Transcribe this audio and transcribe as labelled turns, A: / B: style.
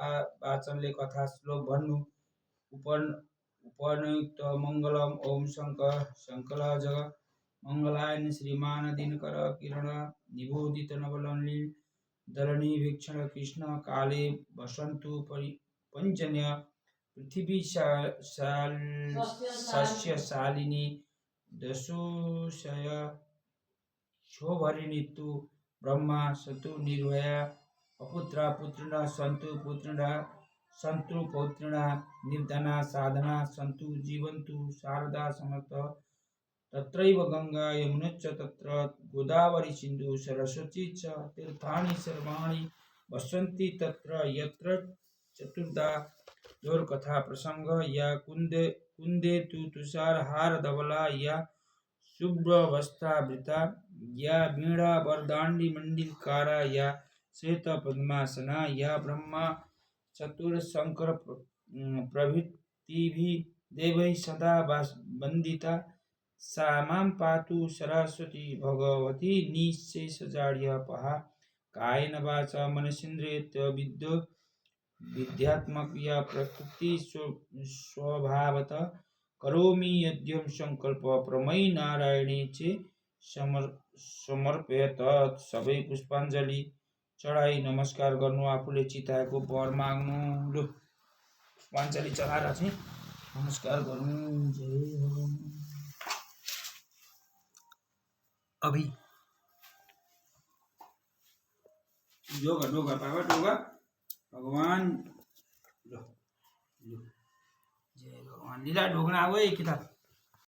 A: कथा वाचनले कथा श्लोक भन्नु उपनियुक्त मङ्गलम ओम शङ्कर जग मङ्गलायन श्रीमान दिनकर किरण निबोधित नवलनी दलनी वीक्षण कृष्ण काले वसन्तु पंचन्य पृथ्वी सस्य शालिनी दशोषय शोभरिणी तु ब्रह्मा सतु निर्भया अपुत्रा पुत्रिणः सन्तु पुत्रिणः सन्तु पौत्रिणः निर्धना साधना सन्तु जीवन्तु शारदा समस्त तत्रैव गंगा यमुनच्च तत्र गोदावरी सिन्धु सरस्वती च तीर्थानि सर्वाणि वसन्ति तत्र यत्र चतुर्धा कथा प्रसंग या कुंदे तु तुषारहार धवला या शुभ्रवस्त्रावृता या वीणा वरदांडी मंडिलकारा या श्वेत पद्मासना या ब्रह्मा चतुर्शंकर प्रभृतिभिः देवैः सदा वंदिता सा मां पातु सरस्वती भगवती निःशेषजाड्यपहा कायेन वाचा मनसेन्द्रियैर्वा विद्यात्मक या प्रकृति स्वभावतः करोमि यद्यं संकल्प प्रमयी नारायणे चे समर्पयत सबै पुष्पाञ्जली चढाई नमस्कार गर्नु आफूले चिताएको वर माग्नु लु पुष्पाञ्जली चढाएर चाहिँ नमस्कार गर्नु जय भगवान अभी ढोगा बाबा ढोगा भगवान लो लो जय भगवान लीला ढोगना अब किताब